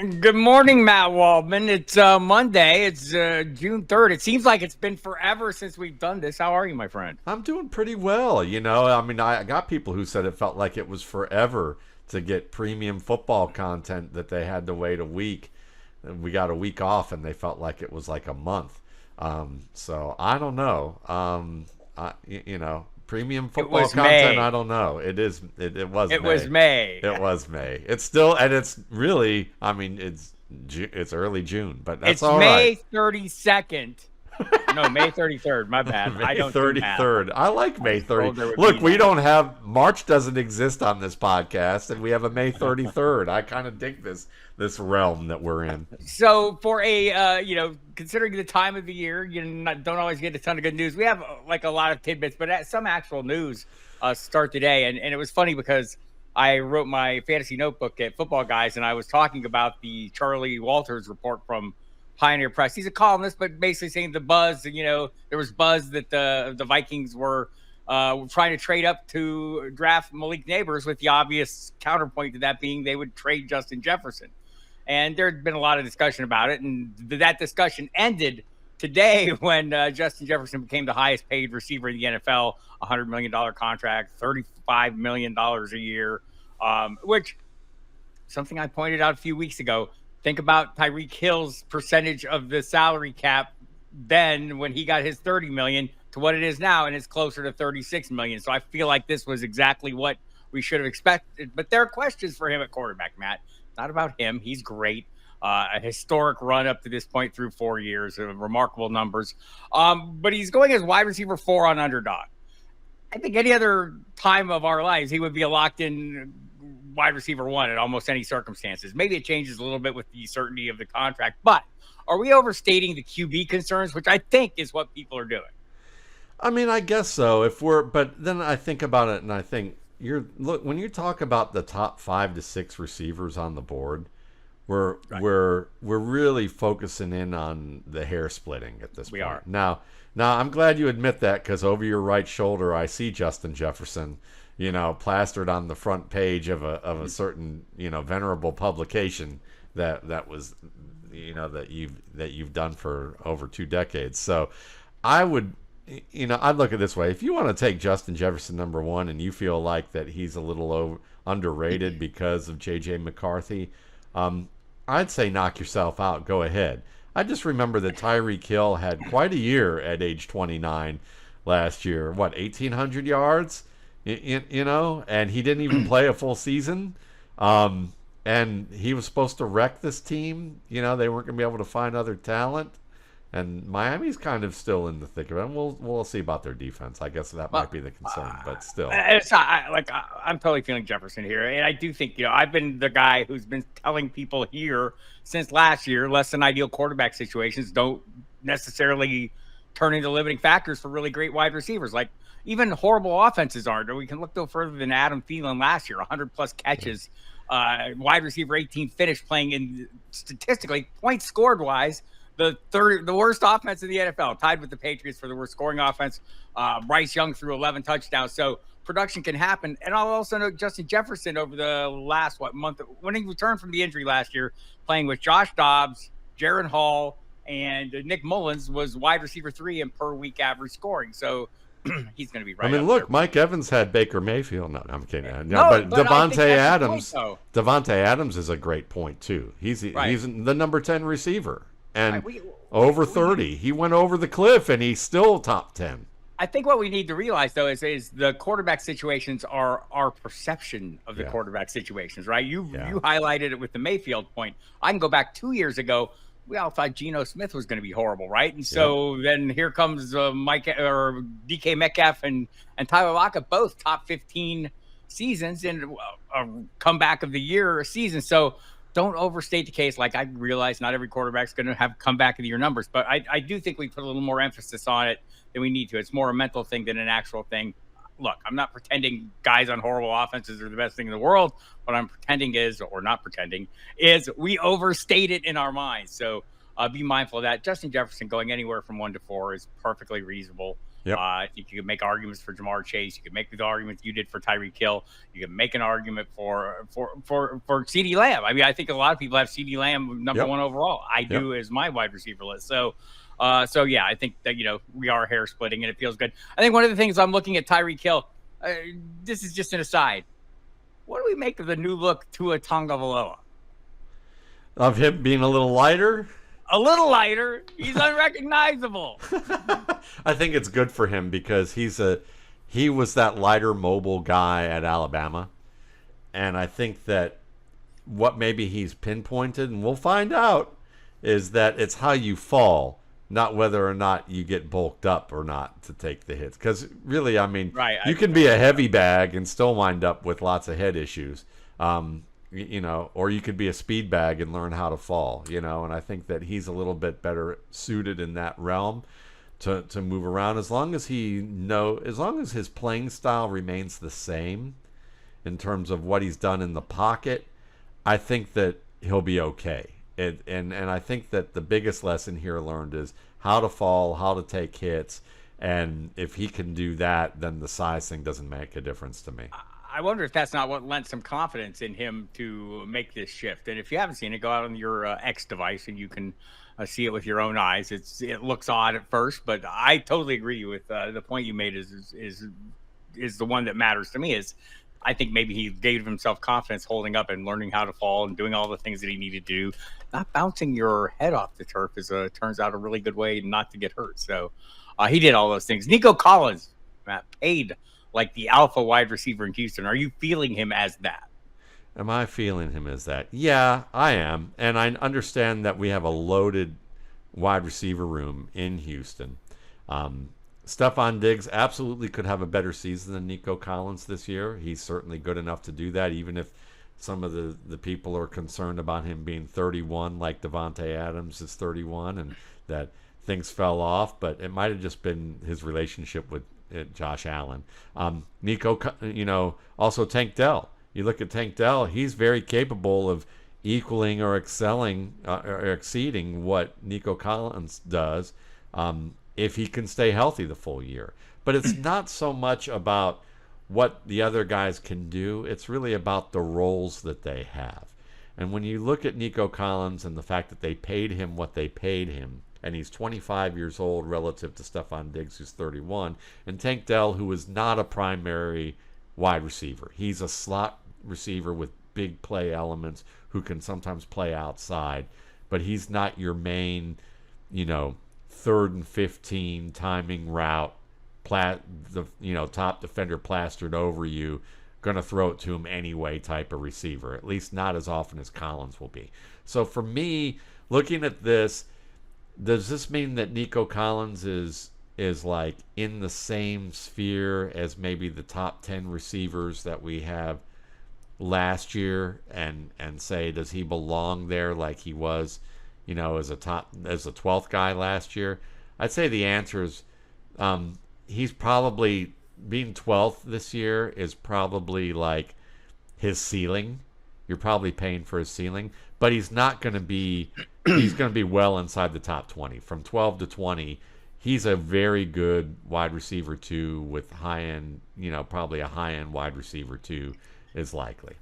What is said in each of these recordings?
Good morning, Matt Waldman. It's Monday. It's June 3rd. It seems like it's been forever since we've done this. How are you, my friend? I'm doing pretty well. I mean, I got people who said it felt like it was forever to get premium football content that they had to wait a week. And we got a week off, and they felt like it was like a month. So I don't know. Premium It football was content. I May. don't know. It was It was May. May. It was May. It's still, and it's really. I mean, it's early June, but that's It's all right. May 32nd. No, May 33rd. My bad. I May don't do math. 33rd. I like I May was 30. told there would Look, be we none. don't have March doesn't exist on this podcast, and we have a May 33rd. I kind of dig this realm that we're in. So for considering the time of the year, don't always get a ton of good news. We have like a lot of tidbits, but some actual news start today. And it was funny because I wrote my fantasy notebook at Football Guys, and I was talking about the Charlie Walters report from Pioneer Press. He's a columnist, but basically saying the buzz, there was buzz that the Vikings were trying to trade up to draft Malik Nabers, with the obvious counterpoint to that being they would trade Justin Jefferson. And there had been a lot of discussion about it, and that discussion ended today when Justin Jefferson became the highest paid receiver in the NFL, $100 million contract, $35 million a year, which something I pointed out a few weeks ago. Think about Tyreek Hill's percentage of the salary cap then when he got his 30 million to what it is now, and it's closer to 36 million. So I feel like this was exactly what we should have expected. But there are questions for him at quarterback, Matt. Not about him. He's great. A historic run up to this point through 4 years, remarkable numbers. But he's going as wide receiver 4 on Underdog. I think any other time of our lives, he would be a locked in wide receiver 1 at almost any circumstances. Maybe it changes a little bit with the certainty of the contract, but are we overstating the QB concerns, which I think is what people are doing? I mean, I guess so. But then I think about it, and I think when you talk about the top 5 to 6 receivers on the board, we're Right. we're really focusing in on the hair splitting at this We point. are. Now I'm glad you admit that, because over your right shoulder I see Justin Jefferson, plastered on the front page of a certain venerable publication that was that you've done for over 2 decades. So I would. I'd look at it this way. If you want to take Justin Jefferson number 1 and you feel like that he's a little underrated because of J.J. McCarthy, I'd say knock yourself out. Go ahead. I just remember that Tyreek Hill had quite a year at age 29 last year. What, 1,800 yards? And he didn't even play a full season. And he was supposed to wreck this team. They weren't going to be able to find other talent. And Miami's kind of still in the thick of it. And we'll see about their defense. I guess that might be the concern, but still. It's not, I'm totally feeling Jefferson here, and I do think I've been the guy who's been telling people here since last year less than ideal quarterback situations don't necessarily turn into limiting factors for really great wide receivers. Like even horrible offenses aren't. Or we can look no further than Adam Thielen last year, 100 plus catches, wide receiver 18 finish, playing in statistically points scored wise. The worst offense in the NFL, tied with the Patriots for the worst scoring offense. Bryce Young threw 11 touchdowns, so production can happen. And I'll also note Justin Jefferson over the last month when he returned from the injury last year, playing with Josh Dobbs, Jaron Hall, and Nick Mullins, was wide receiver 3 in per week average scoring. So he's going to be right. I mean, up look, there. Mike Evans had Baker Mayfield. No, I'm kidding. No, but but I think Devontae that's the Adams. point, Devontae Adams is a great point too. He's the number 10 receiver. And over 30. He went over the cliff, and he's still top 10. I think what we need to realize, though, is the quarterback situations are our perception of the quarterback situations, right? You highlighted it with the Mayfield point. I can go back 2 years ago. We all thought Geno Smith was going to be horrible, right? And so then here comes Mike or DK Metcalf and Tyler Lockett, both top 15 seasons and a comeback of the year season. So don't overstate the case. Like, I realize not every quarterback's going to have comeback of the year numbers, but I do think we put a little more emphasis on it than we need to. It's more a mental thing than an actual thing. Look, I'm not pretending guys on horrible offenses are the best thing in the world. What I'm pretending is, or not pretending, is we overstate it in our minds. So be mindful of that. Justin Jefferson going anywhere from 1 to 4 is perfectly reasonable. Yep. I think you can make arguments for Jamar Chase. You can make the argument you did for Tyreek Hill. You can make an argument for CeeDee Lamb. I mean, I think a lot of people have CeeDee Lamb number Yep. one overall. I Yep. do as my wide receiver list. So yeah, I think that we are hair splitting and it feels good. I think one of the things I'm looking at Tyreek Hill. This is just an aside. What do we make of the new look Tua Tagovailoa? Of him being a little lighter? A little lighter. He's unrecognizable. I think it's good for him because he was that lighter mobile guy at Alabama. And I think that what maybe he's pinpointed, and we'll find out, is that it's how you fall, not whether or not you get bulked up or not to take the hits. Because really, I mean, you can be a heavy bag and still wind up with lots of head issues. Or you could be a speed bag and learn how to fall, and I think that he's a little bit better suited in that realm to move around as long as his playing style remains the same in terms of what he's done in the pocket. I think that he'll be okay. And I think that the biggest lesson here learned is how to fall, how to take hits, and if he can do that, then the size thing doesn't make a difference to me. I wonder if that's not what lent some confidence in him to make this shift. And if you haven't seen it, go out on your X device and you can see it with your own eyes. It looks odd at first, but I totally agree with the point you made. Is the one that matters to me. Is I think maybe he gave himself confidence holding up and learning how to fall and doing all the things that he needed to do. Not bouncing your head off the turf turns out a really good way not to get hurt. So he did all those things. Nico Collins, Matt, paid like the alpha wide receiver in Houston. Are you feeling him as that? Am I feeling him as that? Yeah, I am. And I understand that we have a loaded wide receiver room in Houston. Stephon Diggs absolutely could have a better season than Nico Collins this year. He's certainly good enough to do that, even if some of the people are concerned about him being 31 like Devontae Adams is 31 and that things fell off. But it might have just been his relationship with Josh Allen. Nico, also Tank Dell. You look at Tank Dell, he's very capable of equaling or excelling or exceeding what Nico Collins does if he can stay healthy the full year. But it's not so much about what the other guys can do. It's really about the roles that they have. And when you look at Nico Collins and the fact that they paid him what they paid him, and he's 25 years old relative to Stephon Diggs, who's 31, and Tank Dell, who is not a primary wide receiver. He's a slot receiver with big play elements who can sometimes play outside, but he's not your main, 3rd and 15 timing route, top defender plastered over you, going to throw it to him anyway type of receiver, at least not as often as Collins will be. So for me, looking at this, does this mean that Nico Collins is like in the same sphere as maybe the top 10 receivers that we have last year, and say, does he belong there like he was, as a 12th guy last year? I'd say the answer is he's probably being 12th this year is probably like his ceiling. You're probably paying for his ceiling, but he's not going to be. He's going to be well inside the top 20. From 12 to 20, he's a very good wide receiver 2 with high-end, probably a high-end wide receiver 2 is likely.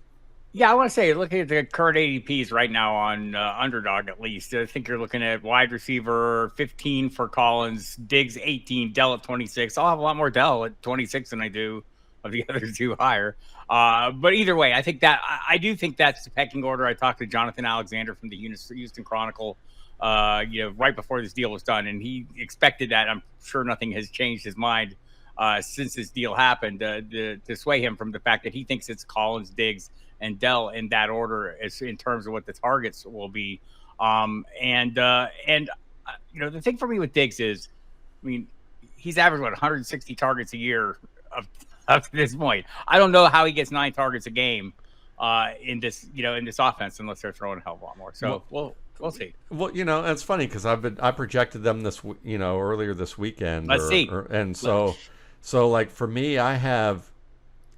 Yeah, I want to say, looking at the current ADPs right now on Underdog, at least, I think you're looking at wide receiver 15 for Collins, Diggs 18, Dell at 26. I'll have a lot more Dell at 26 than I do of the other two higher. But either way, I think that I do think that's the pecking order. I talked to Jonathan Alexander from the Houston Chronicle, right before this deal was done, and he expected that. I'm sure nothing has changed his mind since this deal happened to sway him from the fact that he thinks it's Collins, Diggs, and Dell in that order as in terms of what the targets will be. The thing for me with Diggs is, he's averaged 160 targets a year up to this point. I don't know how he gets 9 targets a game in this offense unless they're throwing a hell of a lot more. So we'll see. Well, it's funny because I projected them earlier this weekend. Let's see. So like for me, I have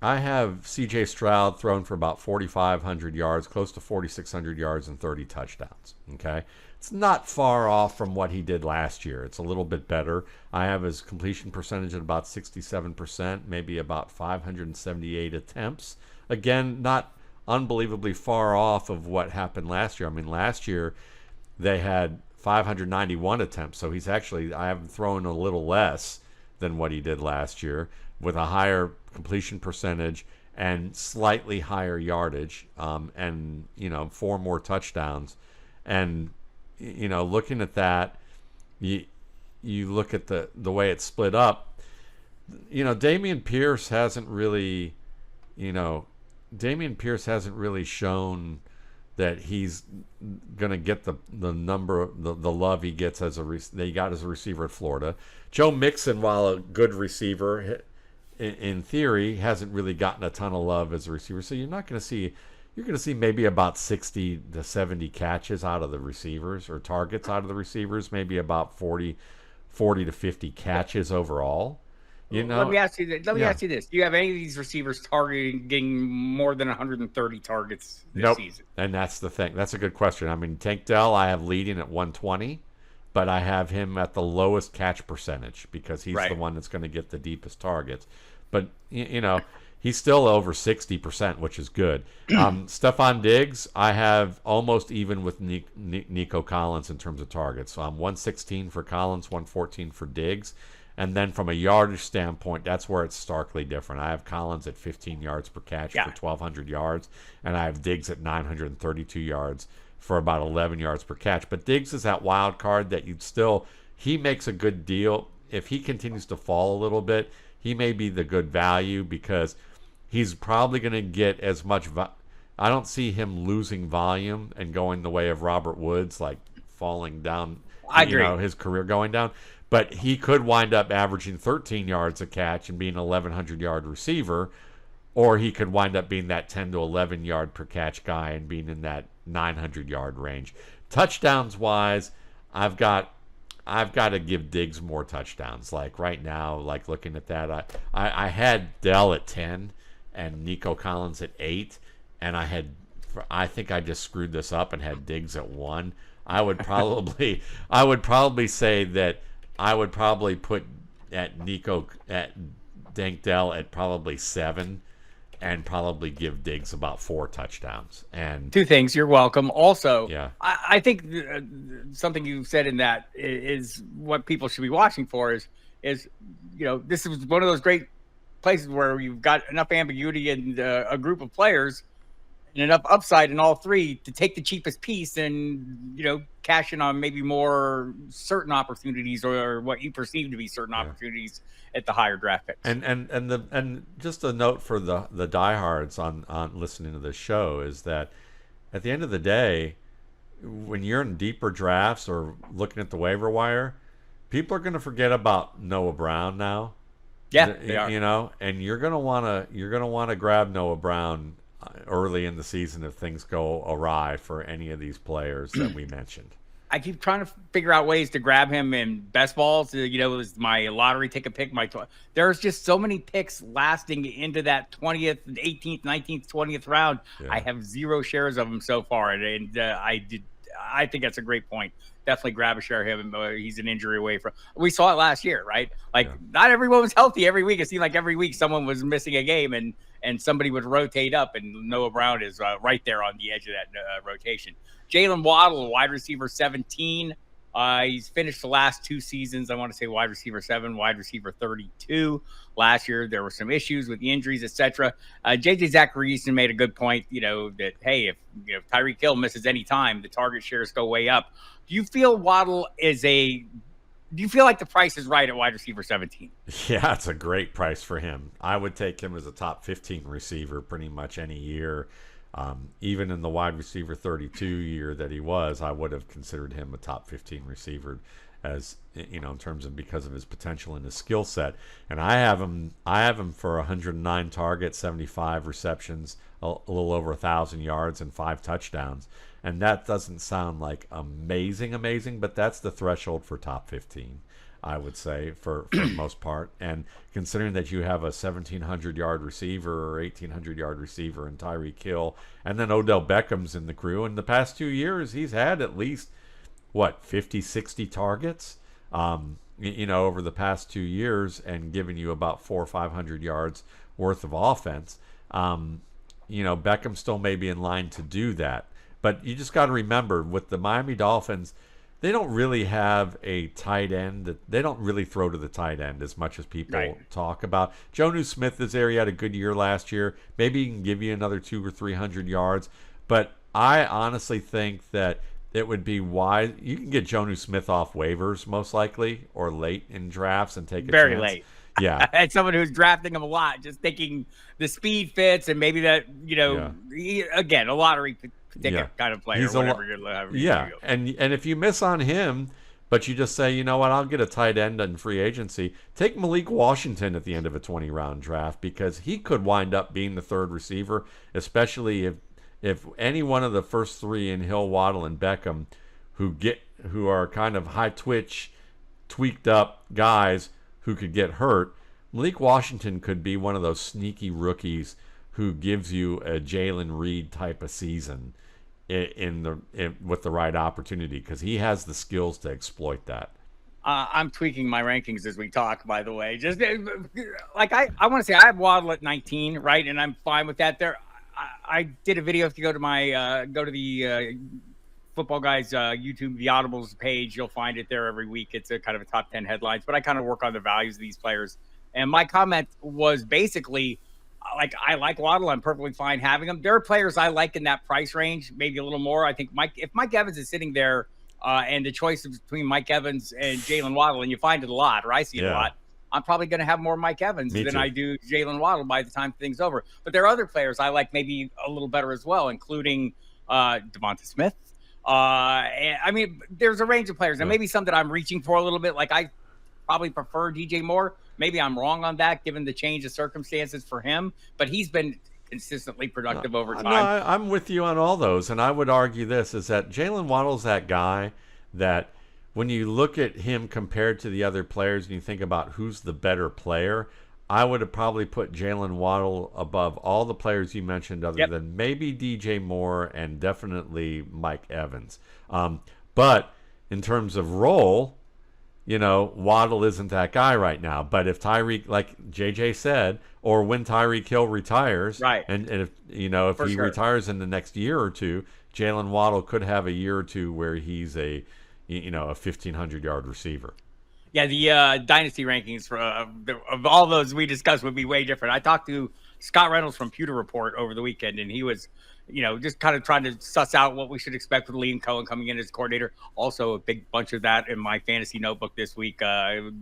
I have C.J. Stroud thrown for about 4,500 yards, close to 4,600 yards and 30 touchdowns. Okay, it's not far off from what he did last year. It's a little bit better. I have his completion percentage at about 67%, maybe about 578 attempts. Again, not unbelievably far off of what happened last year. I mean, last year they had 591 attempts, so he's actually, I have him throwing a little less than what he did last year, with a higher completion percentage and slightly higher yardage, and 4 more touchdowns. And looking at that, you look at the way it's split up. Dameon Pierce hasn't really shown that he's going to get the love he gets that he got as a receiver at Florida. Joe Mixon, while a good receiver, in theory, hasn't really gotten a ton of love as a receiver. So you're going to see maybe about 60 to 70 catches out of the receivers, or targets out of the receivers, maybe about 40 to 50 catches overall. Let me ask you this. Do you have any of these receivers getting more than 130 targets this season? And that's the thing. That's a good question. I mean, Tank Dell, I have leading at 120, but I have him at the lowest catch percentage because he's the one that's going to get the deepest targets. But, he's still over 60%, which is good. Stephon Diggs, I have almost even with Nico Collins in terms of targets. So I'm 116 for Collins, 114 for Diggs. And then from a yardage standpoint, that's where it's starkly different. I have Collins at 15 yards per catch for 1,200 yards, and I have Diggs at 932 yards for about 11 yards per catch. But Diggs is that wild card that he makes a good deal. If he continues to fall a little bit, he may be the good value because he's probably going to get as much. I don't see him losing volume and going the way of Robert Woods, like falling down. I agree. His career going down. But he could wind up averaging 13 yards a catch and being an 1,100-yard receiver, or he could wind up being that 10 to 11-yard per catch guy and being in that 900-yard range. Touchdowns-wise, I've got to give Diggs more touchdowns. Like right now, like looking at that, I had Dell at 10 and Nico Collins at 8, and I think I just screwed this up and had Diggs at 1. I would probably say that I would probably put at Dank Dell at probably 7, and probably give Diggs about 4 touchdowns. And 2 things. You're welcome. Also, yeah. I think something you said in that is what people should be watching for is this is one of those great places where you've got enough ambiguity and a group of players and enough upside in all 3 to take the cheapest piece and cash in on maybe more certain opportunities or what you perceive to be certain opportunities at the higher draft picks. And just a note for the diehards on listening to this show is that at the end of the day, when you're in deeper drafts or looking at the waiver wire, people are going to forget about Noah Brown now. Yeah, they are. And you're going to want to grab Noah Brown early in the season if things go awry for any of these players that we mentioned. I keep trying to figure out ways to grab him in best balls. It was my lottery ticket pick. There's just so many picks lasting into that 20th, 18th, 19th, 20th round. Yeah. I have 0 shares of him so far, and I think that's a great point. Definitely grab a share of him. He's an injury away from. We saw it last year, right? Not everyone was healthy every week. It seemed like every week someone was missing a game, and somebody would rotate up, and Noah Brown is right there on the edge of that rotation. Jaylen Waddle, wide receiver 17. He's finished the last 2 seasons. I want to say wide receiver 7, wide receiver 32. Last year, there were some issues with the injuries, etc. J.J. Zachariason made a good point, that, hey, if Tyreek Hill misses any time, the target shares go way up. Do you feel Waddle do you feel like the price is right at wide receiver 17? Yeah, it's a great price for him. I would take him as a top 15 receiver pretty much any year. Even in the wide receiver 32 year that he was, I would have considered him a top 15 receiver as in terms of because of his potential and his skill set. And I have him for 109 targets, 75 receptions, a little over 1,000 yards and 5 touchdowns. And that doesn't sound like amazing, but that's the threshold for top 15. I would say, for the most part. And considering that you have a 1,700-yard receiver or 1,800-yard receiver in Tyreek Hill, and then Odell Beckham's in the crew, in the past 2 years, he's had at least, 50, 60 targets, over the past 2 years, and giving you about 400 or 500 yards worth of offense. Beckham still may be in line to do that. But you just got to remember, with the Miami Dolphins, they don't really have a tight end. They don't really throw to the tight end as much as people talk about. Jonnu Smith is there. He had a good year last year. Maybe he can give you another 200 or 300 yards. But I honestly think that it would be wise. You can get Jonnu Smith off waivers most likely, or late in drafts, and take a very chance. late. Yeah. And someone who's drafting him a lot, just thinking the speed fits, and maybe that, again, a lottery ticket kind of player, And if you miss on him, but you just say, you know what, I'll get a tight end in free agency, take Malik Washington at the end of a 20-round draft, because he could wind up being the third receiver, especially if any one of the first three in Hill, Waddle, and Beckham, who are kind of high twitch, tweaked up guys who could get hurt, Malik Washington could be one of those sneaky rookies who gives you a Jalen Reed type of season with the right opportunity, because he has the skills to exploit that. I'm tweaking my rankings as we talk, by the way. Just like I want to say, I have Waddle at 19, right, and I'm fine with that. I did a video. If you go to the Football Guys YouTube, the Audibles page, you'll find it there every week. It's a kind of a top 10 headlines, but I kind of work on the values of these players. And my comment was basically, like, I like Waddle. I'm perfectly fine having him. There are players I like in that price range, maybe a little more. I think if Mike Evans is sitting there and the choice is between Mike Evans and Jaylen Waddle, and you find it a lot, or I see it a lot, I'm probably going to have more Mike Evans than I do Jaylen Waddle by the time things over. But there are other players I like maybe a little better as well, including Devonta Smith. And, I mean, there's a range of players, and maybe some that I'm reaching for a little bit. Like, I probably prefer DJ Moore. Maybe I'm wrong on that, given the change of circumstances for him, but he's been consistently productive over time. No, I'm with you on all those, and I would argue this, is that Jaylen Waddle's that guy that when you look at him compared to the other players and you think about who's the better player, I would have probably put Jaylen Waddle above all the players you mentioned, other than maybe DJ Moore and definitely Mike Evans. But in terms of role, Waddle isn't that guy right now. But if Tyreek, like JJ said, or when Tyreek Hill retires, and if he retires in the next year or two, Jaylen Waddle could have a year or two where he's a 1,500-yard receiver. Yeah, the dynasty rankings of all those we discussed would be way different. I talked to Scott Reynolds from Pewter Report over the weekend, and he was, just kind of trying to suss out what we should expect with Liam Cohen coming in as coordinator. Also, a big bunch of that in my fantasy notebook this week. Kind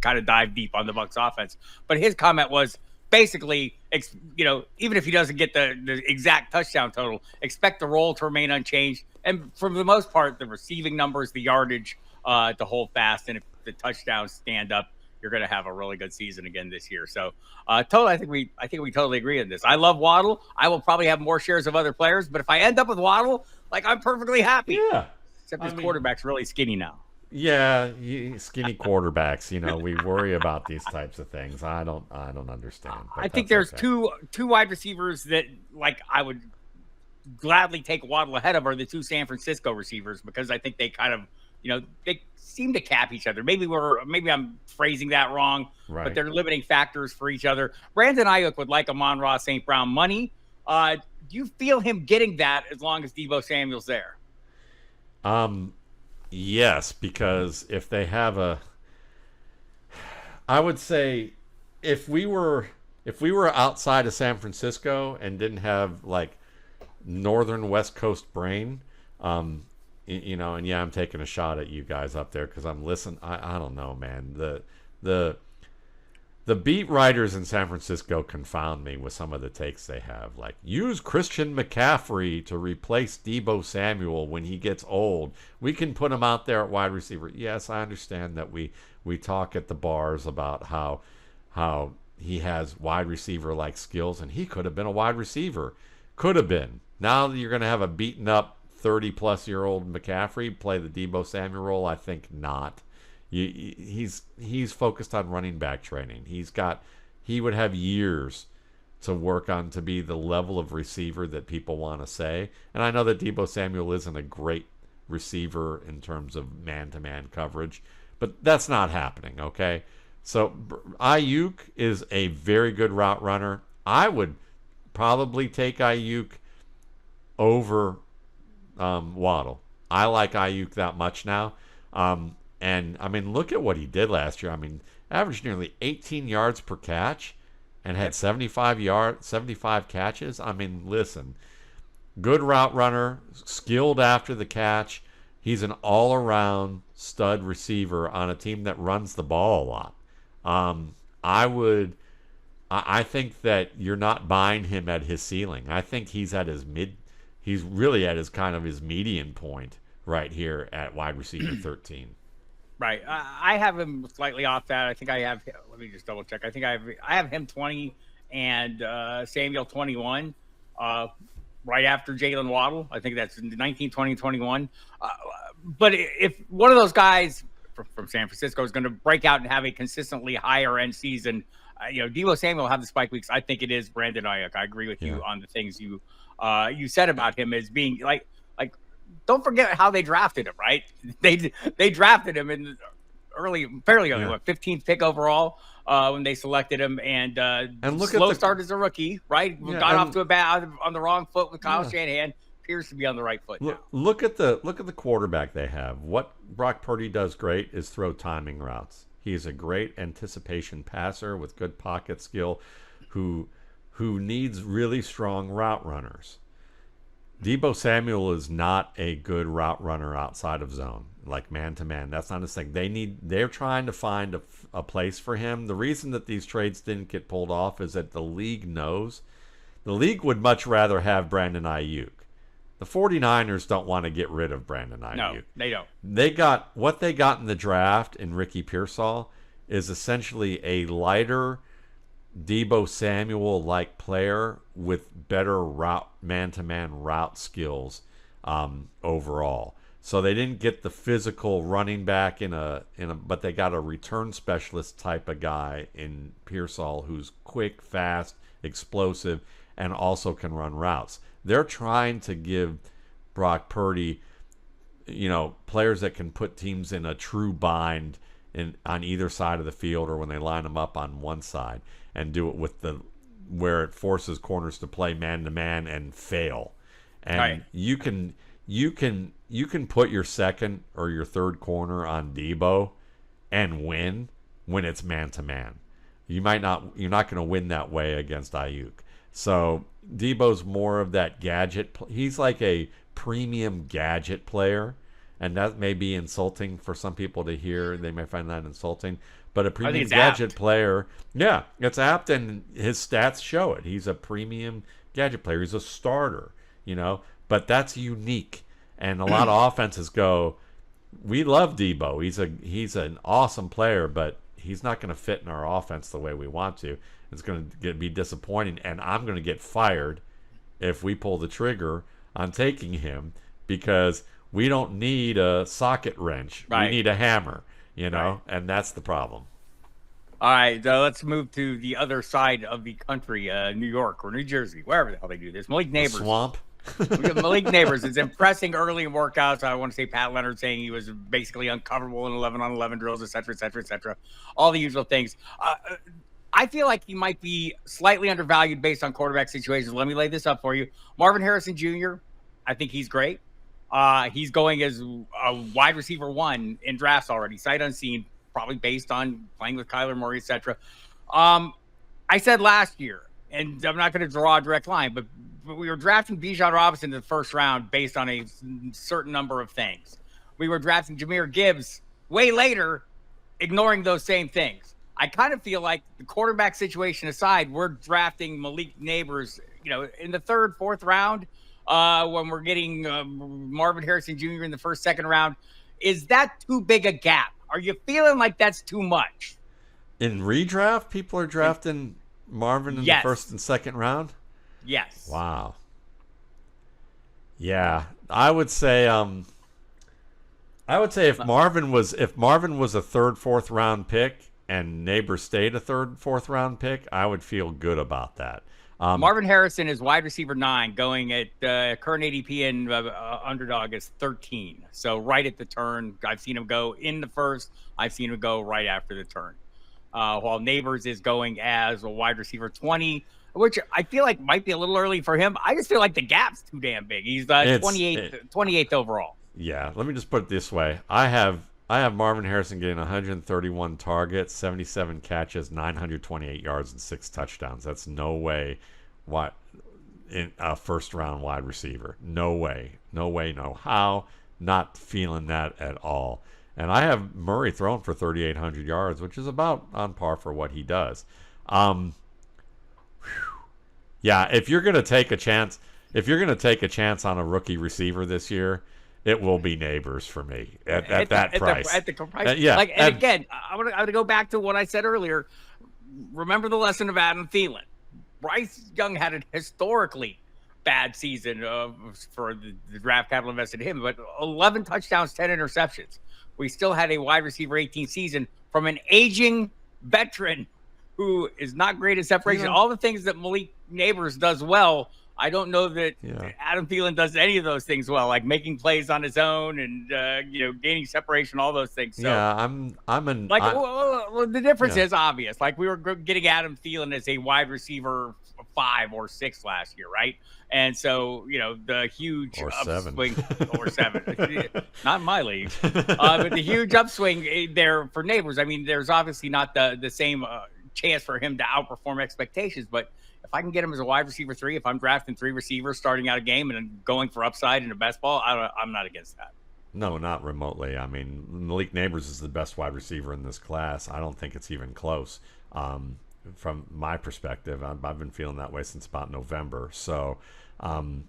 of dive deep on the Bucs offense. But his comment was basically, even if he doesn't get the exact touchdown total, expect the role to remain unchanged. And for the most part, the receiving numbers, the yardage to hold fast. And if the touchdowns stand up, you're going to have a really good season again this year. So, I think we totally agree on this. I love Waddle. I will probably have more shares of other players, but if I end up with Waddle, I'm perfectly happy. Yeah. Except his quarterback's really skinny now. Yeah, skinny quarterbacks. We worry about these types of things. I don't understand. I think there's two wide receivers that I would gladly take Waddle ahead of, are the two San Francisco receivers, because I think they kind of they seem to cap each other. Maybe I'm phrasing that wrong, but they're limiting factors for each other. Brandon Aiyuk would like Amon-Ra St. Brown money. Do you feel him getting that as long as Deebo Samuel's there? Yes, because if they have I would say if we were outside of San Francisco and didn't have northern West Coast brain, and I'm taking a shot at you guys up there because I'm listening. I don't know, man. The beat writers in San Francisco confound me with some of the takes they have. Use Christian McCaffrey to replace Deebo Samuel when he gets old. We can put him out there at wide receiver. Yes, I understand that we talk at the bars about how he has wide receiver-like skills, and he could have been a wide receiver. Could have been. Now you're going to have a beaten-up 30-plus-year-old McCaffrey play the Deebo Samuel role? I think not. He's focused on running back training. He would have years to work on to be the level of receiver that people want to say. And I know that Deebo Samuel isn't a great receiver in terms of man-to-man coverage, but that's not happening, okay? So Aiyuk is a very good route runner. I would probably take Aiyuk over Waddle. I like Aiyuk that much now. And, I mean, look at what he did last year. I mean, averaged nearly 18 yards per catch and had 75 catches. I mean, listen, good route runner, skilled after the catch. He's an all-around stud receiver on a team that runs the ball a lot. I think that you're not buying him at his ceiling. I think he's really at his kind of his median point right here at wide receiver 13. Right. I have him slightly off that. I think I have. Let me just double check. I think I have him 20 and Samuel 21. Right after Jaylen Waddle. I think that's 19, 20, 21. But if one of those guys from San Francisco is going to break out and have a consistently higher end season, Deebo Samuel will have the spike weeks. I think it is Brandon Aiyuk. I agree with you on the things you said about him as being like. Don't forget how they drafted him, right? They drafted him in fairly early, 15th pick overall when they selected him, and look slow start as a rookie, right? Yeah, got off to a bad on the wrong foot with Kyle Shanahan. Appears to be on the right foot now. Look at the quarterback they have. What Brock Purdy does great is throw timing routes. He's a great anticipation passer with good pocket skill, who needs really strong route runners. Deebo Samuel is not a good route runner outside of zone, like man-to-man. That's not his thing. They're trying to find a place for him. The reason that these trades didn't get pulled off is that the league knows. The league would much rather have Brandon Aiyuk. The 49ers don't want to get rid of Brandon Aiyuk. No, they don't. What they got in the draft in Ricky Pearsall is essentially a lighter Deebo Samuel-like player with better man-to-man route skills overall. So they didn't get the physical running back but they got a return specialist type of guy in Pearsall who's quick, fast, explosive, and also can run routes. They're trying to give Brock Purdy, players that can put teams in a true bind on either side of the field or when they line them up on one side, and do it with where it forces corners to play man to man and fail. And you can put your second or your third corner on Deebo and win when it's man to man. You're not going to win that way against Aiyuk. So Deebo's more of that gadget. He's like a premium gadget player, and that may be insulting for some people to hear. They may find that insulting. But a premium gadget player, it's apt, and his stats show it. He's a premium gadget player. He's a starter, but that's unique. And a lot of offenses go, we love Deebo. He's an awesome player, but he's not going to fit in our offense the way we want to. It's going to be disappointing, and I'm going to get fired if we pull the trigger on taking him because we don't need a socket wrench. Right. We need a hammer. And that's the problem. All right, let's move to the other side of the country, New York or New Jersey, wherever the hell they do this. Malik Nabers. Swamp. Malik Nabers is impressing early in workouts. I want to say Pat Leonard saying he was basically uncoverable in 11-on-11 drills, et cetera, et cetera, et cetera. All the usual things. I feel like he might be slightly undervalued based on quarterback situations. Let me lay this up for you. Marvin Harrison Jr., I think he's great. He's going as a wide receiver 1 in drafts already, sight unseen, probably based on playing with Kyler Murray, etc. I said last year, and I'm not going to draw a direct line, but we were drafting Bijan Robinson in the first round based on a certain number of things. We were drafting Jahmyr Gibbs way later, ignoring those same things. I kind of feel like the quarterback situation aside, we're drafting Malik Nabers, in the third, fourth round. When we're getting Marvin Harrison Jr. in the first, second round. Is that too big a gap? Are you feeling like that's too much? In redraft, people are drafting Marvin in the first and second round? Yes. Wow. Yeah. I would say I would say if Marvin was a third, fourth round pick and Nabers stayed a third, fourth round pick, I would feel good about that. Marvin Harrison is wide receiver 9, going at current ADP and Underdog is 13. So right at the turn. I've seen him go in the first. I've seen him go right after the turn. While Nabers is going as a wide receiver 20, which I feel like might be a little early for him. I just feel like the gap's too damn big. He's 28th overall. Yeah, let me just put it this way. I have Marvin Harrison getting 131 targets, 77 catches, 928 yards, and 6 touchdowns. That's no way in a first-round wide receiver. No way. No way, no how. Not feeling that at all. And I have Murray throwing for 3,800 yards, which is about on par for what he does. Yeah, if you're going to take a chance on a rookie receiver this year, it will be Nabers for me at that price. At the price. Yeah. And again, I'm gonna go back to what I said earlier. Remember the lesson of Adam Thielen. Bryce Young had a historically bad season for the draft capital invested in him, but 11 touchdowns, 10 interceptions. We still had a wide receiver 18 season from an aging veteran who is not great at separation. Yeah. All the things that Malik Nabers does well, I don't know that Adam Thielen does any of those things well, like making plays on his own and gaining separation, all those things. So, yeah, the difference is obvious. Like we were getting Adam Thielen as a wide receiver 5 or 6 last year, right? And so the huge upswing or 7, not in my league, but the huge upswing there for Nabers. I mean, there's obviously not the same chance for him to outperform expectations, but if I can get him as a wide receiver 3, if I'm drafting 3 receivers starting out a game and going for upside in a best ball, I'm not against that. No, not remotely. I mean, Malik Nabers is the best wide receiver in this class. I don't think it's even close. From my perspective, I've been feeling that way since about November. So, I'm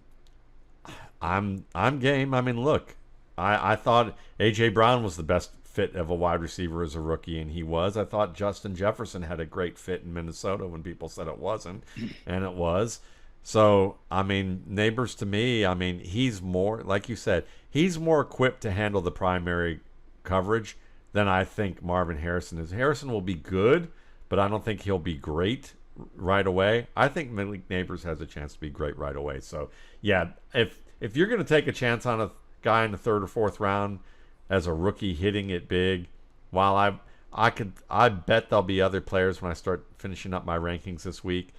game. I mean, look, I thought A.J. Brown was the best fit of a wide receiver as a rookie, and he was. I thought Justin Jefferson had a great fit in Minnesota when people said it wasn't, and it was. So, I mean, Nabers to me, I mean, he's more, like you said, he's more equipped to handle the primary coverage than I think Marvin Harrison is. Harrison will be good, but I don't think he'll be great right away. I think Malik Nabers has a chance to be great right away. So, yeah, if you're going to take a chance on a guy in the 3rd or 4th round as a rookie hitting it big, while I bet there'll be other players when I start finishing up my rankings this week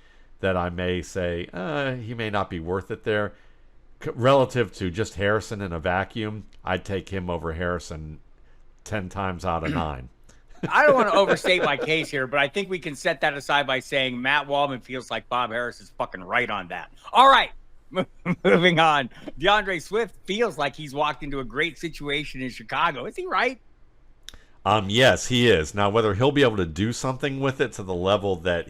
that I may say he may not be worth it there. Relative to just Harrison in a vacuum, I'd take him over Harrison 10 times out of 9. I don't want to overstate my case here, but I think we can set that aside by saying Matt Waldman feels like Bob Harris is fucking right on that. All right. Moving on. DeAndre Swift feels like he's walked into a great situation in Chicago. Is he right? Yes, he is. Now, whether he'll be able to do something with it to the level that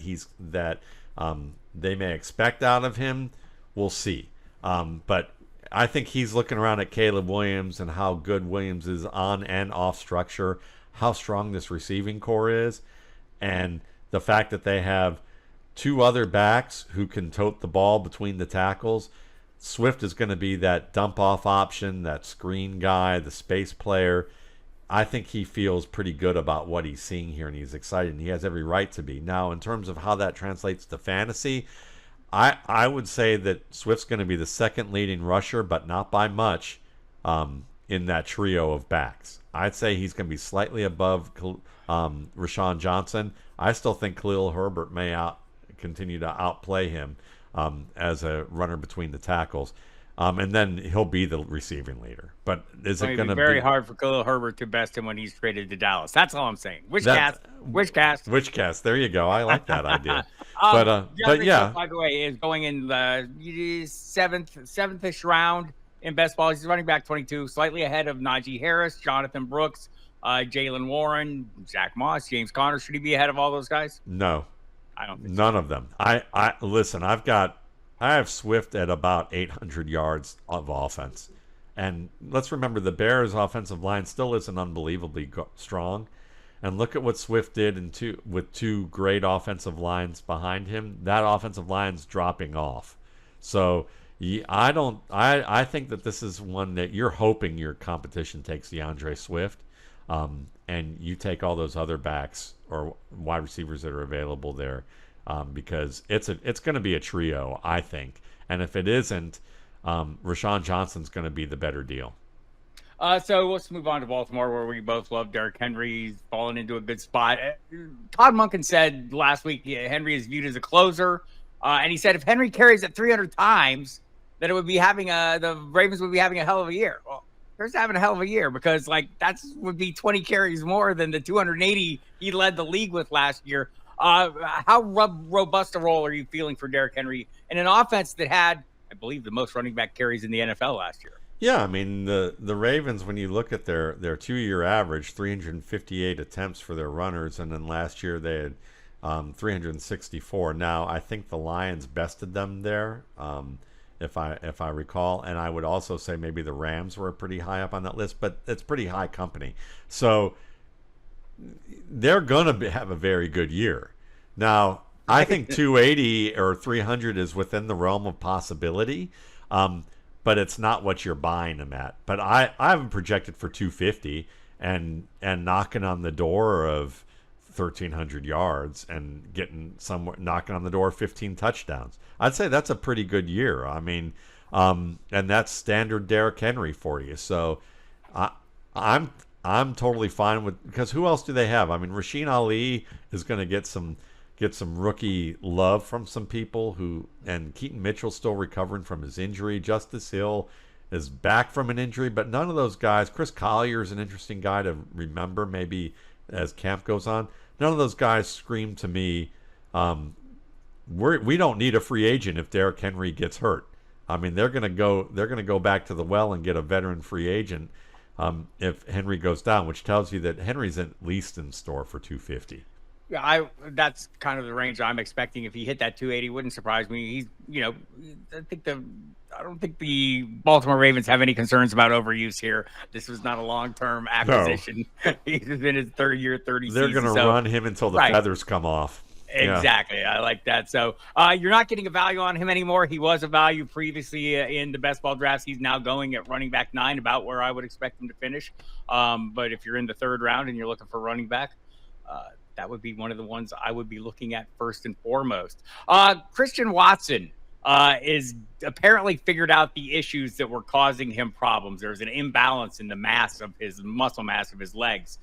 they may expect out of him, we'll see. But I think he's looking around at Caleb Williams and how good Williams is on and off structure, how strong this receiving core is, and the fact that they have 2 other backs who can tote the ball between the tackles. Swift is going to be that dump-off option, that screen guy, the space player. I think he feels pretty good about what he's seeing here, and he's excited, and he has every right to be. Now, in terms of how that translates to fantasy, I would say that Swift's going to be the 2nd leading rusher, but not by much in that trio of backs. I'd say he's going to be slightly above Rashawn Johnson. I still think Khalil Herbert may continue to outplay him as a runner between the tackles. And then he'll be the receiving leader. But is it going to be very hard for Khalil Herbert to best him when he's traded to Dallas? That's all I'm saying. Which cast? There you go. I like that idea. But yeah. By the way, is going in the seventh-ish round in best ball. He's running back 22, slightly ahead of Najee Harris, Jonathan Brooks, Jaylen Warren, Zach Moss, James Conner. Should he be ahead of all those guys? No. I don't think None of them. I listen, I have Swift at about 800 yards of offense. And let's remember the Bears' offensive line still isn't unbelievably strong. And look at what Swift did with 2 great offensive lines behind him. That offensive line's dropping off. So, I don't. I think that this is one that you're hoping your competition takes DeAndre Swift, and you take all those other backs or wide receivers that are available there, because it's going to be a trio, I think. And if it isn't, Rashawn Johnson's going to be the better deal. So let's move on to Baltimore, where we both love Derrick Henry. He's fallen into a good spot. Todd Monken said last week Henry is viewed as a closer, and he said if Henry carries it 300 times, that it would be having the Ravens would be having a hell of a year. Well, there's having a hell of a year because would be 20 carries more than the 280 he led the league with last year. How robust a role are you feeling for Derrick Henry in an offense that had, I believe, the most running back carries in the NFL last year? Yeah, I mean the Ravens, when you look at their 2-year average, 358 attempts for their runners, and then last year they had 364. Now I think the Lions bested them there, if I recall, and I would also say maybe the Rams were pretty high up on that list, but it's pretty high company. So they're gonna have a very good year. Now I think 280 or 300 is within the realm of possibility. But it's not what you're buying them at. But I have them projected for 250 and knocking on the door of 1,300 yards and getting somewhere, knocking on the door of 15 touchdowns. I'd say that's a pretty good year. I mean, and that's standard Derrick Henry for you. So I'm totally fine with, because who else do they have? I mean, Rasheen Ali is going to get some rookie love from some people and Keaton Mitchell's still recovering from his injury. Justice Hill is back from an injury, but none of those guys. Chris Collier is an interesting guy to remember maybe as camp goes on. None of those guys scream to me, we don't need a free agent if Derrick Henry gets hurt. I mean, they're going to go back to the well and get a veteran free agent if Henry goes down, which tells you that Henry's at least in store for 250. Yeah, that's kind of the range I'm expecting. If he hit that 280, wouldn't surprise me. I don't think the Baltimore Ravens have any concerns about overuse here. This was not a long-term acquisition. No. He's in his third year, 30 They're season. They're going to run him until the feathers come off. Exactly. Yeah. I like that. So you're not getting a value on him anymore. He was a value previously in the best ball drafts. He's now going at running back 9, about where I would expect him to finish. But if you're in the third round and you're looking for running back, that would be one of the ones I would be looking at first and foremost. Christian Watson is apparently figured out the issues that were causing him problems. There's an imbalance in the muscle mass of his legs.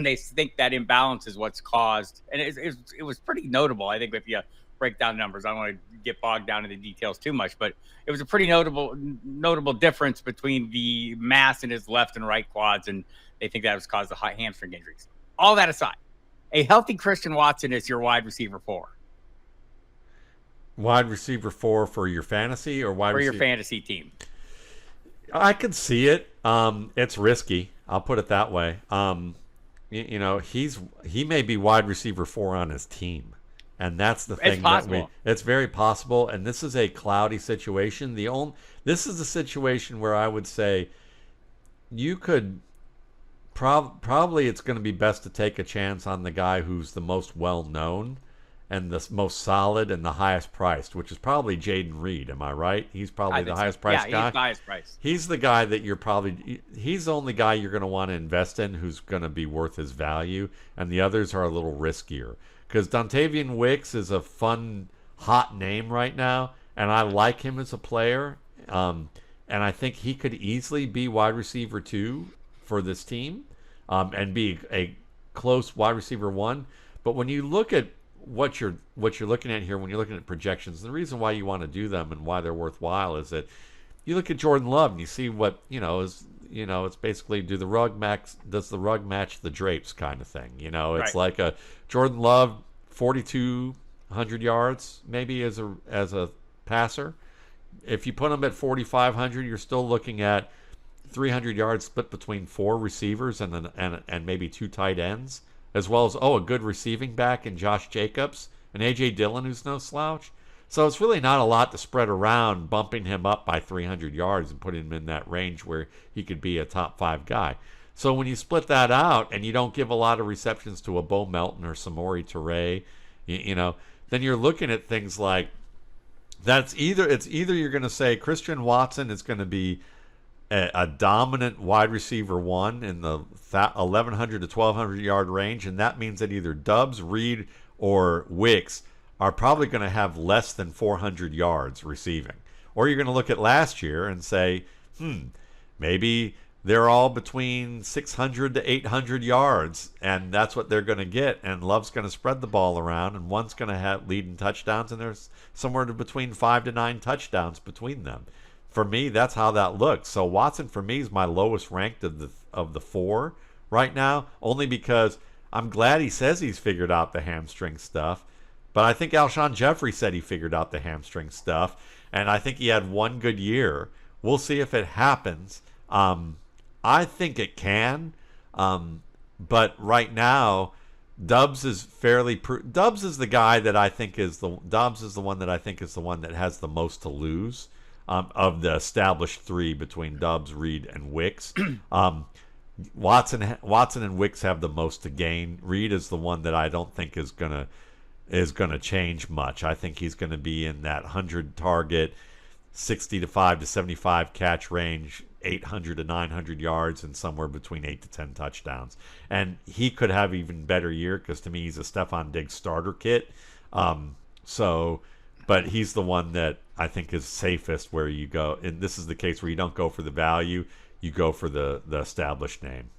They think that imbalance is what's caused, and it was pretty notable. I think if you break down numbers, I don't want to get bogged down in the details too much, but it was a pretty notable difference between the mass in his left and right quads, and they think that was caused the high hamstring injuries. All that aside, a healthy Christian Watson is your wide receiver 4. Wide receiver 4 for your fantasy or wide receiver? For your fantasy team. I could see it. It's risky. I'll put it that way. He may be wide receiver 4 on his team. And that's the thing. It's possible. It's very possible. And this is a cloudy situation. This is a situation where I would say you could probably it's going to be best to take a chance on the guy who's the most well-known and the most solid and the highest priced, which is probably Jaden Reed. Am I right? He's probably the highest priced guy. Yeah, he's the highest priced. He's the guy that he's the only guy you're going to want to invest in who's going to be worth his value, and the others are a little riskier. Because Dontavian Wicks is a fun, hot name right now, and I like him as a player. And I think he could easily be wide receiver 2 for this team, and be a close wide receiver 1. But when you look at what you're looking at here, when you're looking at projections, the reason why you want to do them and why they're worthwhile is that you look at Jordan Love and you see what it's basically does the rug match the drapes kind of thing. It's like a Jordan Love 4,200 yards maybe as a passer. If you put him at 4,500, you're still looking at 300 yards split between 4 receivers and maybe 2 tight ends, as well as a good receiving back in Josh Jacobs and A.J. Dillon, who's no slouch. So it's really not a lot to spread around, bumping him up by 300 yards and putting him in that range where he could be a top 5 guy. So when you split that out and you don't give a lot of receptions to a Bo Melton or Samori Toure, then you're looking at things like It's either you're going to say Christian Watson is going to be a dominant wide receiver one in the 1,100 to 1,200 yard range, and that means that either Dubs, Reed, or Wicks are probably going to have less than 400 yards receiving. Or you're going to look at last year and say, maybe they're all between 600 to 800 yards, and that's what they're going to get. And Love's going to spread the ball around, and one's going to have lead in touchdowns, and there's somewhere between 5 to 9 touchdowns between them. For me, that's how that looks. So Watson, for me, is my lowest ranked of the four right now, only because I'm glad he says he's figured out the hamstring stuff. But I think Alshon Jeffrey said he figured out the hamstring stuff, and I think he had one good year. We'll see if it happens. I think it can, but right now, Dubs is fairly. Dubs is the guy that I think is the. Dubs is the one that I think is the one that has the most to lose of the established three between Dubs, Reed, and Wicks. Watson and Wicks have the most to gain. Reed is the one that I don't think is gonna change much. I think he's gonna be in that 100 target, 65 to 75 catch range, 800 to 900 yards, and somewhere between 8 to 10 touchdowns. And he could have even better year because to me he's a Stephon Diggs starter kit. But he's the one that I think is safest where you go. And this is the case where you don't go for the value, you go for the established name.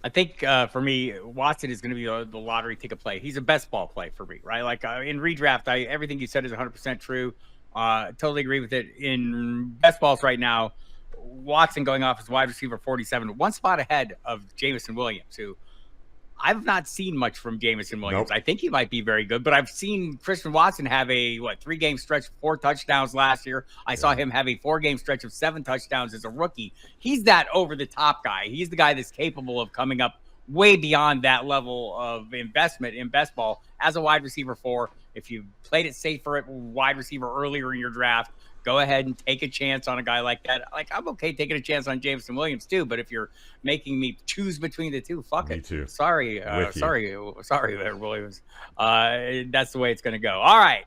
I think for me, Watson is going to be the lottery ticket play. He's a best ball play for me, right? Like in redraft, everything you said is 100% true. Totally agree with it. In best balls right now, Watson going off as wide receiver 47, one spot ahead of Jameson Williams, who I've not seen much from Jameson Williams. Nope. I think he might be very good, but I've seen Christian Watson have a 3-game stretch, 4 touchdowns last year. I saw him have a 4-game stretch of 7 touchdowns as a rookie. He's that over the top guy. He's the guy that's capable of coming up way beyond that level of investment in best ball as a wide receiver 4. If you played it safer at wide receiver earlier in your draft, go ahead and take a chance on a guy like that. Like, I'm okay taking a chance on Jameson Williams too, but if you're making me choose between the two, fuck Me it. too. Sorry, there, Williams. That's the way it's going to go. All right.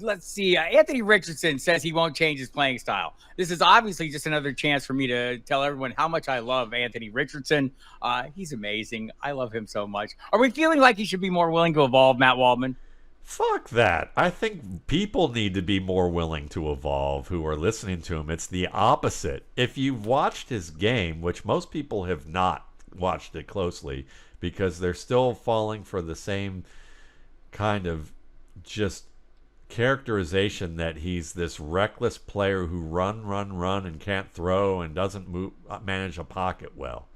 Let's see. Anthony Richardson says he won't change his playing style. This is obviously just another chance for me to tell everyone how much I love Anthony Richardson. He's amazing. I love him so much. Are we feeling like he should be more willing to evolve, Matt Waldman? Fuck that. I think people need to be more willing to evolve who are listening to him. It's the opposite. If you've watched his game, which most people have not watched it closely because they're still falling for the same kind of just characterization that he's this reckless player who run and can't throw and doesn't manage a pocket well.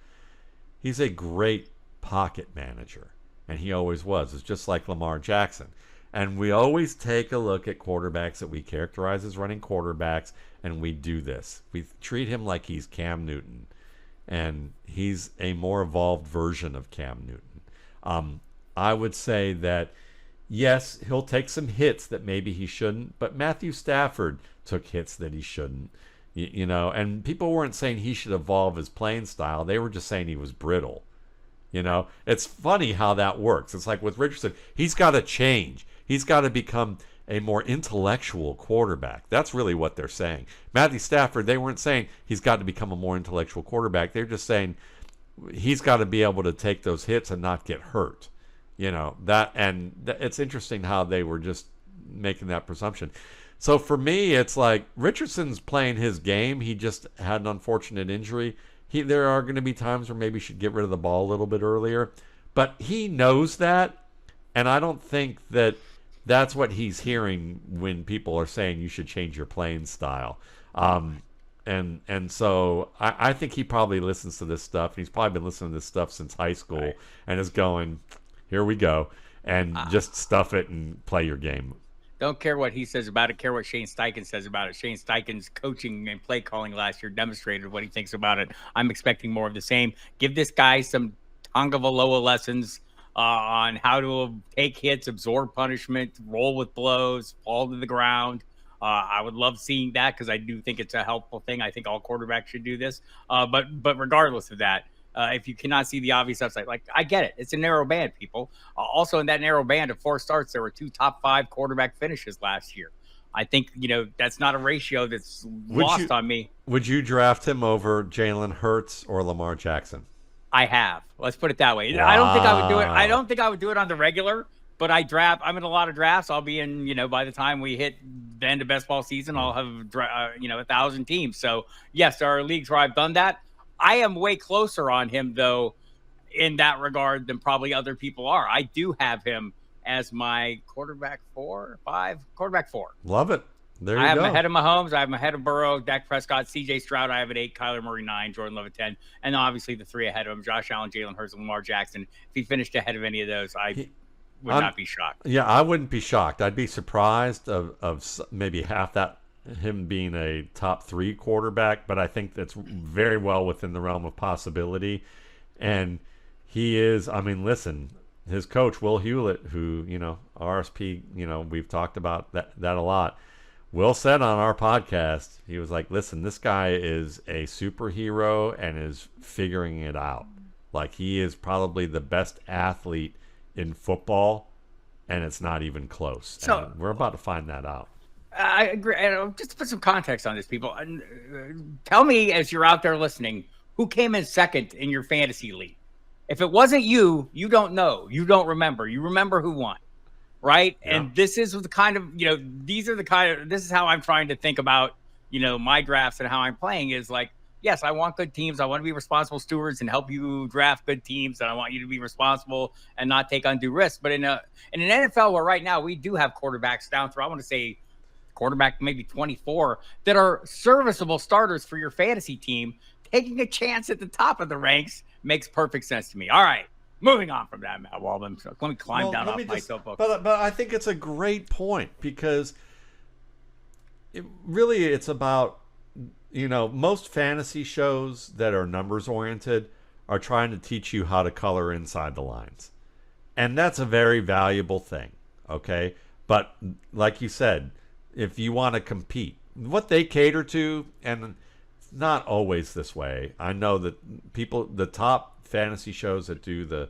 He's a great pocket manager, and he always was. It's just like Lamar Jackson. And we always take a look at quarterbacks that we characterize as running quarterbacks, and we do this. We treat him like he's Cam Newton, and he's a more evolved version of Cam Newton. I would say that, yes, he'll take some hits that maybe he shouldn't, but Matthew Stafford took hits that he shouldn't. You know, and people weren't saying he should evolve his playing style. They were just saying he was brittle. You know, it's funny how that works. It's like with Richardson, he's got to change. He's got to become a more intellectual quarterback. That's really what they're saying. Matthew Stafford, they weren't saying he's got to become a more intellectual quarterback. They're just saying he's got to be able to take those hits and not get hurt. You know, it's interesting how they were just making that presumption. So for me, it's like Richardson's playing his game. He just had an unfortunate injury. There are going to be times where maybe he should get rid of the ball a little bit earlier. But he knows that, and I don't think that that's what he's hearing when people are saying you should change your playing style. And so I think he probably listens to this stuff. He's probably been listening to this stuff since high school, right, and is going, here we go, and just stuff it and play your game. Don't care what he says about it. Care what Shane Steichen says about it. Shane Steichen's coaching and play calling last year demonstrated what he thinks about it. I'm expecting more of the same. Give this guy some Tagovailoa lessons on how to take hits, absorb punishment, roll with blows, fall to the ground. I would love seeing that because I do think it's a helpful thing. I think all quarterbacks should do this. But regardless of that, if you cannot see the obvious upside, like, I get it. It's a narrow band, people. Also, in that narrow band of 4 starts, there were 2 top 5 quarterback finishes last year. I think, that's not a ratio that's Would lost you on me. would you draft him over Jalen Hurts or Lamar Jackson? I have. Let's put it that way. I don't think I would do it. I Wow. don't think I would do it on the regular, but I'm in a lot of drafts. I'll be in, by the time we hit the end of best ball season, I'll have, 1,000 teams. So, yes, there are leagues where I've done that. I am way closer on him, though, in that regard than probably other people are. I do have him as my quarterback quarterback four. Love it. There you I have him go. ahead of Mahomes. I have him ahead of Burrow, Dak Prescott, CJ Stroud. I have at 8, Kyler Murray 9, Jordan Love at 10. And obviously the 3 ahead of him, Josh Allen, Jalen Hurts, and Lamar Jackson. If he finished ahead of any of those, I would not be shocked. Yeah, I wouldn't be shocked. I'd be surprised of maybe half that, him being a top 3 quarterback, but I think that's very well within the realm of possibility. And he is, I mean, listen, his coach, Will Hewlett, who, RSP, we've talked about that a lot. Will said on our podcast, he was like, listen, this guy is a superhero and is figuring it out. Like, he is probably the best athlete in football, and it's not even close. So and we're about to find that out. I agree. And just to put some context on this, people, tell me as you're out there listening, who came in second in your fantasy league? If it wasn't you, you don't know. You don't remember. You remember who won. Right. Yeah. And this is the kind of, this is how I'm trying to think about, my drafts and how I'm playing is like, yes, I want good teams. I want to be responsible stewards and help you draft good teams. And I want you to be responsible and not take undue risk. But in an NFL where right now we do have quarterbacks down through, I want to say quarterback, maybe 24 that are serviceable starters for your fantasy team, taking a chance at the top of the ranks makes perfect sense to me. All right. Moving on from that, Matt Waldman. So let me climb down off my soapbox. But I think it's a great point because it's about, most fantasy shows that are numbers oriented are trying to teach you how to color inside the lines. And that's a very valuable thing. Okay. But like you said, if you want to compete, what they cater to, and not always this way. I know that the top fantasy shows that do the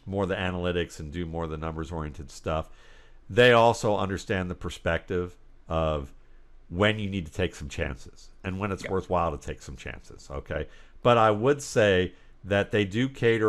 more the analytics and do more the numbers oriented stuff, they also understand the perspective of when you need to take some chances and when it's worthwhile to take some chances. Okay, but I would say that they do get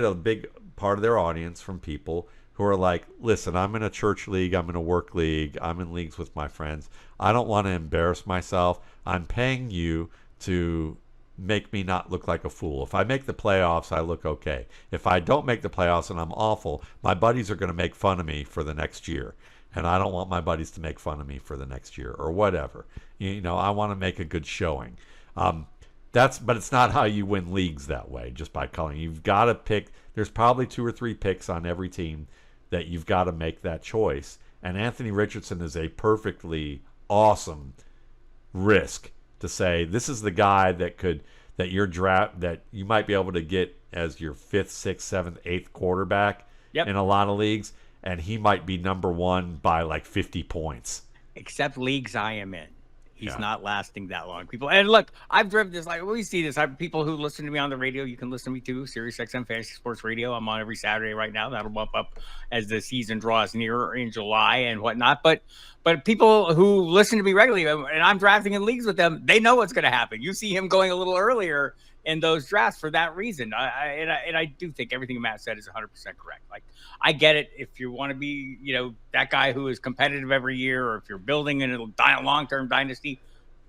a big part of their audience from people who are like, listen, I'm in a church league, I'm in a work league, I'm in leagues with my friends. I don't want to embarrass myself. I'm paying you to make me not look like a fool. If I make the playoffs, I look okay. If I don't make the playoffs and I'm awful, my buddies are going to make fun of me for the next year. And I don't want my buddies to make fun of me for the next year or whatever. I want to make a good showing. But it's not how you win leagues that way, just by coloring. You've got to pick. There's probably 2 or 3 picks on every team that you've got to make that choice. And Anthony Richardson is a perfectly awesome risk to say this is the guy that you might be able to get as your 5th, 6th, 7th, 8th quarterback in a lot of leagues, and he might be number 1 by like 50 points. Except leagues I am in. He's not lasting that long, people. And look, I've driven this. Like we see this. I have people who listen to me on the radio. You can listen to me too. Sirius XM Fantasy Sports Radio. I'm on every Saturday right now. That'll bump up as the season draws nearer in July and whatnot. But people who listen to me regularly, and I'm drafting in leagues with them, they know what's going to happen. You see him going a little earlier in those drafts for that reason. I do think everything Matt said is 100% correct. Like, I get it. If you want to be, that guy who is competitive every year, or if you're building in a long-term dynasty,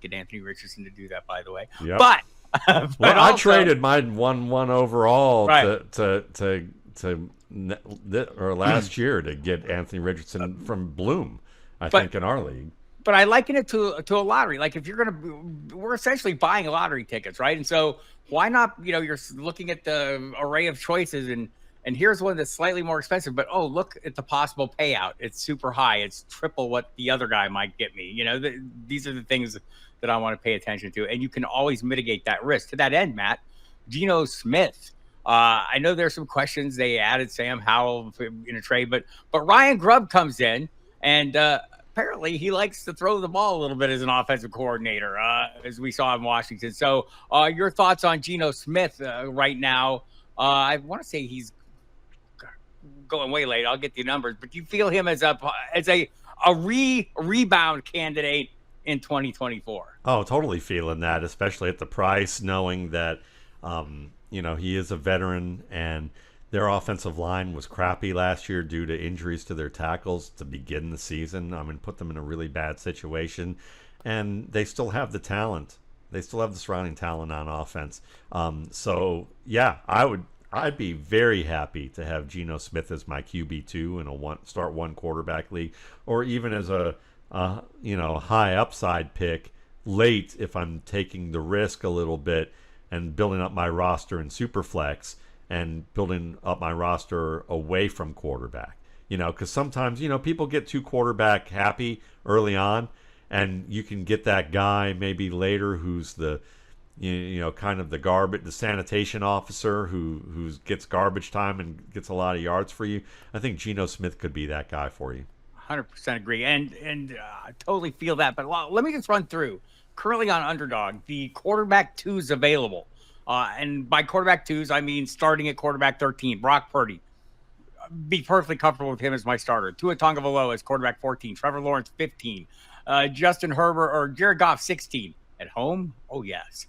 get Anthony Richardson to do that, by the way. Yep. But I traded my 1 overall last year to get Anthony Richardson from Bloom, I think, in our league. But I liken it to a lottery. Like, if we're essentially buying lottery tickets, right? And so why not, you're looking at the array of choices and here's one that's slightly more expensive, but look at the possible payout. It's super high. It's triple what the other guy might get me. These are the things that I want to pay attention to. And you can always mitigate that risk. To that end, Matt, Geno Smith. I know there's some questions. They added Sam Howell in a trade, but Ryan Grubb comes in and apparently he likes to throw the ball a little bit as an offensive coordinator, as we saw in Washington. So your thoughts on Geno Smith right now? I want to say he's going way late. I'll get the numbers, but do you feel him as a rebound candidate in 2024? Oh, totally feeling that, especially at the price, knowing that, he is a veteran and their offensive line was crappy last year due to injuries to their tackles to begin the season. I mean, put them in a really bad situation, and they still have the talent. They still have the surrounding talent on offense. So yeah, I'd be very happy to have Geno Smith as my QB2 in a start one quarterback league, or even as a high upside pick late if I'm taking the risk a little bit and building up my roster in Superflex and building up my roster away from quarterback. Because sometimes, people get too quarterback happy early on, and you can get that guy maybe later who's the kind of the sanitation officer who gets garbage time and gets a lot of yards for you. I think Geno Smith could be that guy for you. 100% agree, and I totally feel that. But let me just run through currently on Underdog the quarterback twos available, and by quarterback twos I mean starting at quarterback 13, Brock Purdy. Be perfectly comfortable with him as my starter. Tua Tagovailoa as quarterback 14, Trevor Lawrence 15, Justin Herbert or Jared Goff 16 at home. Oh yes,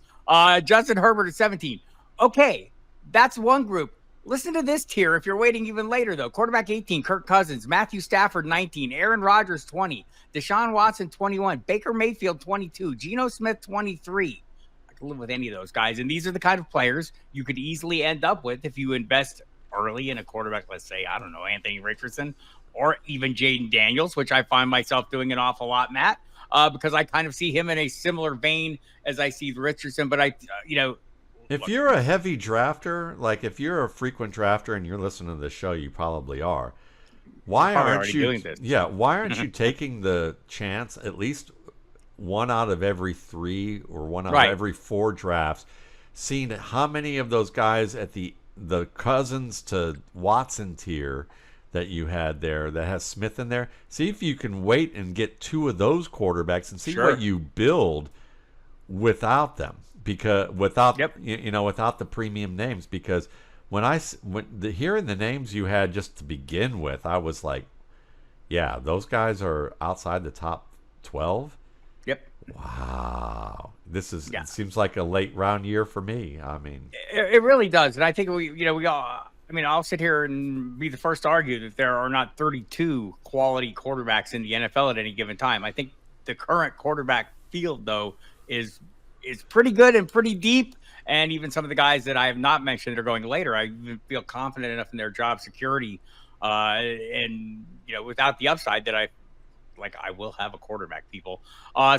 Justin Herbert at 17. Okay, that's one group. Listen to this tier if you're waiting even later, though. Quarterback 18, Kirk Cousins. Matthew Stafford, 19. Aaron Rodgers, 20. Deshaun Watson, 21. Baker Mayfield, 22. Geno Smith, 23. I can live with any of those guys. And these are the kind of players you could easily end up with if you invest early in a quarterback, let's say, I don't know, Anthony Richardson or even Jaden Daniels, which I find myself doing an awful lot, Matt, because I kind of see him in a similar vein as I see Richardson. But if you're a heavy drafter, like if you're a frequent drafter and you're listening to this show, you probably are. Why aren't you doing this? Yeah, why aren't you taking the chance at least one out of every 3 or one out of every 4 drafts, seeing how many of those guys at the Cousins to Watson tier that you had there that has Smith in there, see if you can wait and get 2 of those quarterbacks and see what you build without them. Because without without the premium names, because when hearing the names you had just to begin with, I was like, yeah, those guys are outside the top 12. Yep. Wow, it seems like a late round year for me. I mean, it really does, and I think we all. I mean, I'll sit here and be the first to argue that there are not 32 quality quarterbacks in the NFL at any given time. I think the current quarterback field, though, is pretty good and pretty deep. And even some of the guys that I have not mentioned that are going later, I feel confident enough in their job security. And, without the upside that I will have a quarterback, people.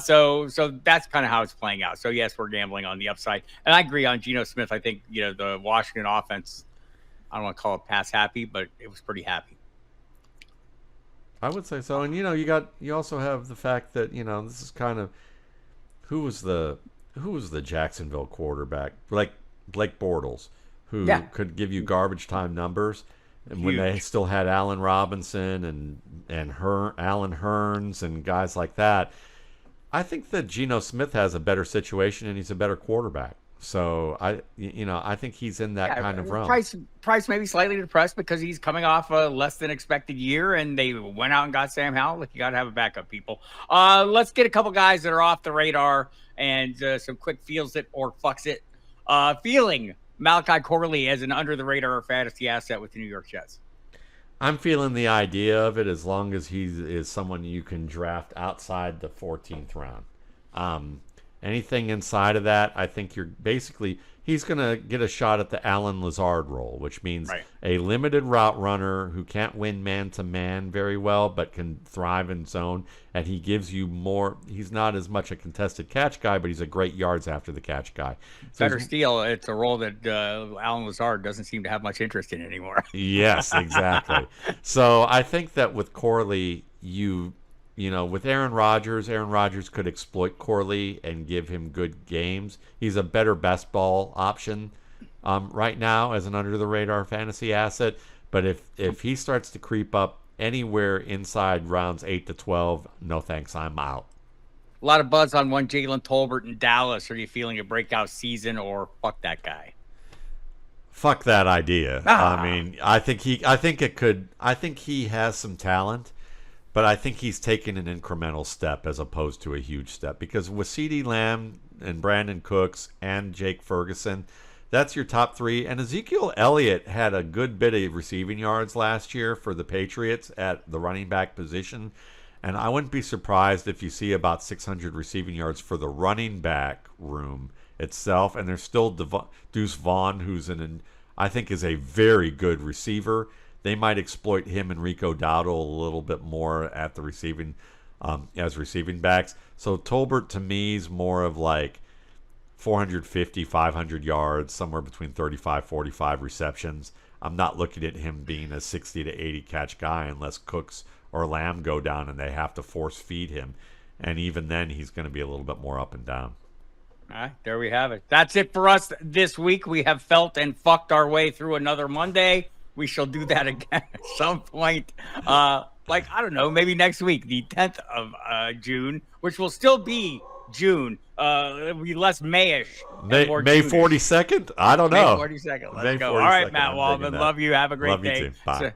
So that's kind of how it's playing out. So yes, we're gambling on the upside. And I agree on Geno Smith. I think, the Washington offense, I don't want to call it pass happy, but it was pretty happy. I would say so. And, you also have the fact that, this is kind of, who was the Jacksonville quarterback, like Blake Bortles, who could give you garbage time numbers, and when they still had Allen Robinson and Allen Hurns and guys like that. I think that Geno Smith has a better situation and he's a better quarterback. So I think he's in that kind of realm. Price may be slightly depressed because he's coming off a less than expected year, and they went out and got Sam Howell. Like, you got to have a backup, people. Let's get a couple guys that are off the radar and some quick feels it or fucks it. Feeling Malachi Corley as an under the radar fantasy asset with the New York Jets. I'm feeling the idea of it as long as he is someone you can draft outside the 14th round. Anything inside of that, I think he's going to get a shot at the Allen Lazard role, which means a limited route runner who can't win man-to-man very well but can thrive in zone, and he gives you more. He's not as much a contested catch guy, but he's a great yards after the catch guy. So better still, it's a role that Allen Lazard doesn't seem to have much interest in anymore. Yes, exactly. So I think that with Corley, with Aaron Rodgers could exploit Corley and give him good games. He's a better best ball option right now as an under-the-radar fantasy asset. But if he starts to creep up anywhere inside rounds 8 to 12, no thanks, I'm out. A lot of buzz on one Jalen Tolbert in Dallas. Are you feeling a breakout season or fuck that guy? Fuck that idea. I mean, I think he has some talent, but I think he's taken an incremental step as opposed to a huge step. Because with CeeDee Lamb and Brandon Cooks and Jake Ferguson, that's your top three. And Ezekiel Elliott had a good bit of receiving yards last year for the Patriots at the running back position. And I wouldn't be surprised if you see about 600 receiving yards for the running back room itself. And there's still Deuce Vaughn, who's I think is a very good receiver. They might exploit him and Rico Dowdle a little bit more at the receiving as receiving backs. So Tolbert to me is more of like 450, 500 yards, somewhere between 35, 45 receptions. I'm not looking at him being a 60 to 80 catch guy unless Cooks or Lamb go down and they have to force feed him. And even then, he's going to be a little bit more up and down. All right, there we have it. That's it for us this week. We have felt and fucked our way through another Monday. We shall do that again at some point. Like, I don't know, maybe next week, the 10th of June, which will still be June. It'll be less Mayish. May 42nd? I don't know. May 42nd. Let's May go. 42nd, All right, Matt Waldman. Love you. Have a great Love day. You too. Bye.